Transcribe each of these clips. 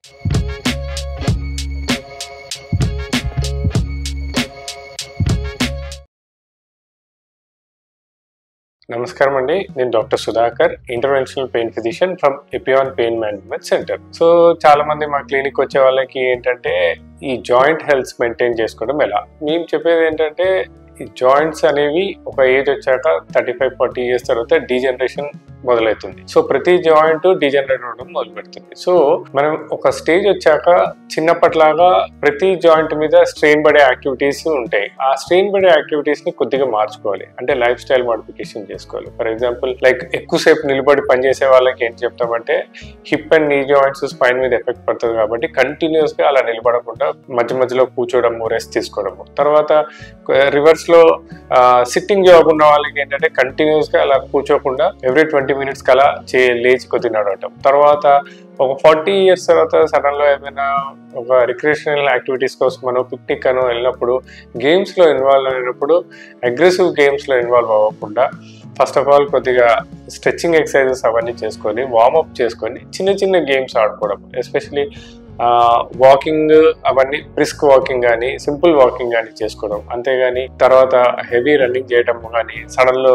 నమస్కారం అండి, నేను doctor Sudhakar, interventional pain physician from Epione pain management centre. So చాలా మంది మా క్లినిక్ వచ్చే వాళ్ళకి ఏంటంటే ఈ జాయింట్ హెల్త్ మెయింటైన్ చేసుకోవడం ఎలా. మేము చెప్పేది ఏంటంటే ఈ జాయింట్స్ అనేవి ఒక ఏజ్ వచ్చాక 35-40 ఇయర్స్ తర్వాత డీజనరేషన్ మొదలవుతుంది. సో ప్రతి జాయింట్ డీజనరేట్ అవ్వడం మొదలు పెడుతుంది. సో మనం ఒక స్టేజ్ వచ్చాక చిన్నప్పటిలాగా ప్రతి జాయింట్ మీద స్ట్రెయిన్ పడే యాక్టివిటీస్ ఉంటాయి. ఆ స్ట్రెయిన్ పడే యాక్టివిటీస్ ని కొద్దిగా మార్చుకోవాలి, అంటే లైఫ్ స్టైల్ మోడిఫికేషన్ చేసుకోవాలి. ఫర్ ఎగ్జాంపుల్ లైక్ ఎక్కువసేపు నిలబడి పనిచేసే వాళ్ళకి ఏం చెప్తామంటే hip and knee joints spine మీద ఎఫెక్ట్ పడుతుంది కాబట్టి కంటిన్యూస్ గా అలా నిలబడకుండా మధ్య మధ్యలో కూర్చోవడము, రెస్ట్ తీసుకోవడము. తర్వాత రివర్స్ లో సిట్టింగ్ జాబ్ ఉన్న వాళ్ళకి ఏంటంటే కంటిన్యూస్ గా అలా కూర్చోకుండా ఎవ్రీ 20 minutes కలా లేచి కొద్ది నడవటం. తర్వాత ఒక 40 years తర్వాత సడన్ లో ఏమైనా ఒక రిక్రియేషనల్ యాక్టివిటీస్ కోసం మనం పిక్నిక్ అనో వెళ్ళినప్పుడు గేమ్స్ లో ఇన్వాల్వ్ అయినప్పుడు అగ్రెసివ్ గేమ్స్ లో ఇన్వాల్వ్ అవ్వకుండా ఫస్ట్ ఆఫ్ ఆల్ కొద్దిగా స్ట్రెచ్చింగ్ ఎక్సర్సైజెస్ అవన్నీ చేసుకొని వార్మప్ చేసుకొని చిన్న చిన్న గేమ్స్ ఆడుకోవడం, ఎస్పెషలీ వాకింగ్ అవన్నీ బ్రిస్క్ వాకింగ్ కానీ సింపుల్ వాకింగ్ కానీ చేసుకోవడం. అంతేగాని తర్వాత హెవీ రన్నింగ్ చేయటం కానీ, సడన్ లో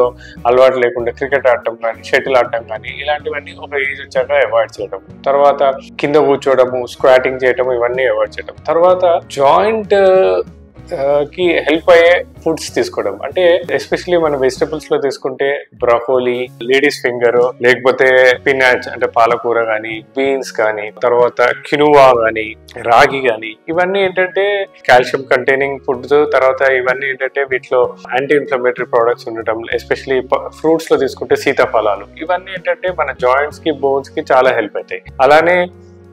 అలవాటు లేకుండా క్రికెట్ ఆడటం కానీ, షటిల్ ఆడటం కానీ ఇలాంటివన్నీ ఒక ఏజ్ వచ్చాక అవాయిడ్ చేయడం. తర్వాత కింద కూర్చోవడము, స్క్వాటింగ్ చేయటం ఇవన్నీ అవాయిడ్ చేయడం. తర్వాత జాయింట్ కి హెల్ప్ అయ్యే ఫుడ్స్ తీసుకోవడం, అంటే ఎస్పెషలీ మన వెజిటబుల్స్ లో తీసుకుంటే బ్రోకోలీ, లేడీస్ ఫింగర్, లేకపోతే స్పినాచ్ అంటే పాలకూర కానీ, బీన్స్ కానీ, తర్వాత కినువా కానీ, రాగి కానీ, ఇవన్నీ ఏంటంటే కాల్షియం కంటైనింగ్ ఫుడ్స్. తర్వాత ఇవన్నీ ఏంటంటే వీటిలో యాంటీ ఇన్ఫ్లమేటరీ ప్రొడక్ట్స్ ఉండటం, ఎస్పెషలీ ఫ్రూట్స్ లో తీసుకుంటే సీతాఫలాలు, ఇవన్నీ ఏంటంటే మన జాయింట్స్ కి, బోన్స్ కి చాలా హెల్ప్ అవుతాయి. అలానే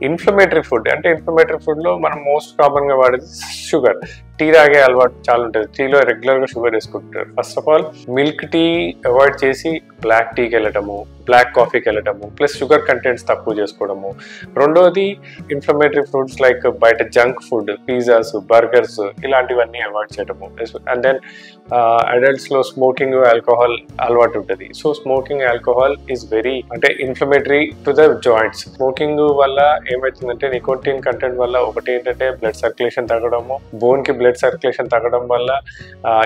ఇన్ఫ్లమేటరీ ఫుడ్, అంటే ఇన్ఫ్లమేటరీ ఫుడ్ లో మనం మోస్ట్ కామన్ గా వాడేది షుగర్. టీ తాగే అలవాటు చాలా ఉంటుంది, టీలో రెగ్యులర్ గా షుగర్ వేసుకుంటారు. First of all milk tea avoid చేసి బ్లాక్ టీకి వెళ్ళటము, బ్లాక్ కాఫీకి వెళ్ళటము, ప్లస్ షుగర్ కంటెంట్స్ తక్కువ చేసుకోవడము. రెండోది ఇన్ఫ్లమేటరీ ఫుడ్స్ లైక్ బయట జంక్ ఫుడ్, పిజ్జాస్, బర్గర్స్ ఇలాంటివన్నీ అవాయిడ్ చేయడము. అండ్ దెన్ అడల్ట్స్ లో స్మోకింగ్, ఆల్కహాల్ అలవాటు ఉంటుంది. So smoking, alcohol is very అంటే inflammatory to the joints. Smoking వల్ల ఏమవుతుందంటే నికోటిన్ కంటెంట్ వల్ల ఒకటి ఏంటంటే బ్లడ్ సర్క్యులేషన్ తగ్గడము, బోన్ కి బ్లడ్ సర్క్యులేషన్ తగ్గడం వల్ల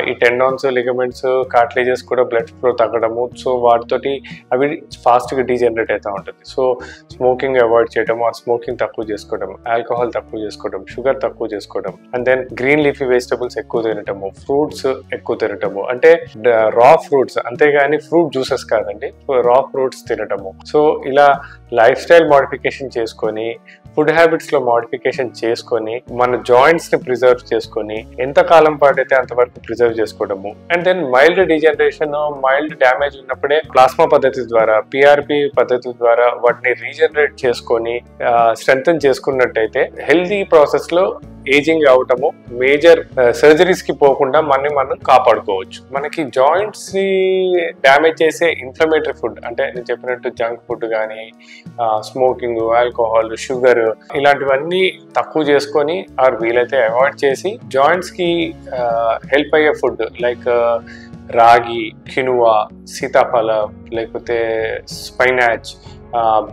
ఈ టెండాన్స్, లిగమెంట్స్, కార్టిలేజెస్ కూడా బ్లడ్ ఫ్లో తగ్గడము. సో వాటితోటి అవి ఫాస్ట్ గా డీజనరేట్ అవుతూ ఉంటుంది. సో స్మోకింగ్ అవాయిడ్ చేయడము, ఆ స్మోకింగ్ తక్కువ చేసుకోవడం, ఆల్కహాల్ తక్కువ చేసుకోవడం, షుగర్ తక్కువ చేసుకోవడం. And then green leafy vegetables ఎక్కువ తినటము, ఫ్రూట్స్ ఎక్కువ తినటము, అంటే రా ఫ్రూట్స్, అంతేగాని ఫ్రూట్ జ్యూసెస్ కాదండి, రా ఫ్రూట్స్ తినటము. సో ఇలా లైఫ్ స్టైల్ మోడిఫికేషన్ చేసుకొని, ఫుడ్ హ్యాబిట్స్ లో మోడిఫికేషన్ చేసుకొని, మన జాయింట్స్ ని ప్రిజర్వ్ చేసుకొని ఎంత కాలం పాటు అయితే అంతవరకు ప్రిజర్వ్ చేసుకోవడము. And then mild degeneration, mild damage ఉన్నప్పుడే ప్లాస్మా పద్ధతి ద్వారా, పిఆర్పి పద్ధతి ద్వారా వాటిని రీజనరేట్ చేసుకొని స్ట్రెంథెన్ చేసుకున్నట్టయితే హెల్దీ ప్రాసెస్ లో ఏజింగ్ అవటము, మేజర్ సర్జరీస్ కి పోకుండా మనం కాపాడుకోవచ్చు. మనకి జాయింట్స్ ని డ్యామేజ్ చేసే ఇన్ఫ్లమేటరీ ఫుడ్, అంటే నేను చెప్పినట్టు జంక్ ఫుడ్ కానీ, స్మోకింగ్, ఆల్కహాల్, షుగర్ ఇలాంటివన్నీ తక్కువ చేసుకొని ఆర్ వీలైతే అవాయిడ్ చేసి జాయింట్స్ కి హెల్ప్ అయ్యే ఫుడ్ లైక్ రాగి, కినువా, సీతాఫల, లేకపోతే స్పైనాచ్,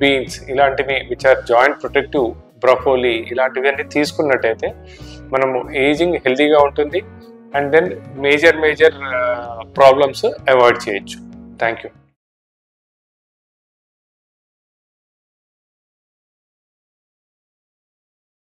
బీన్స్ ఇలాంటివి which are joint protective, broccoli ఇలాంటివన్నీ తీసుకున్నట్టయితే మనము ఏజింగ్ హెల్తీగా ఉంటుంది. And then major problems avoid చేయొచ్చు. Thank you.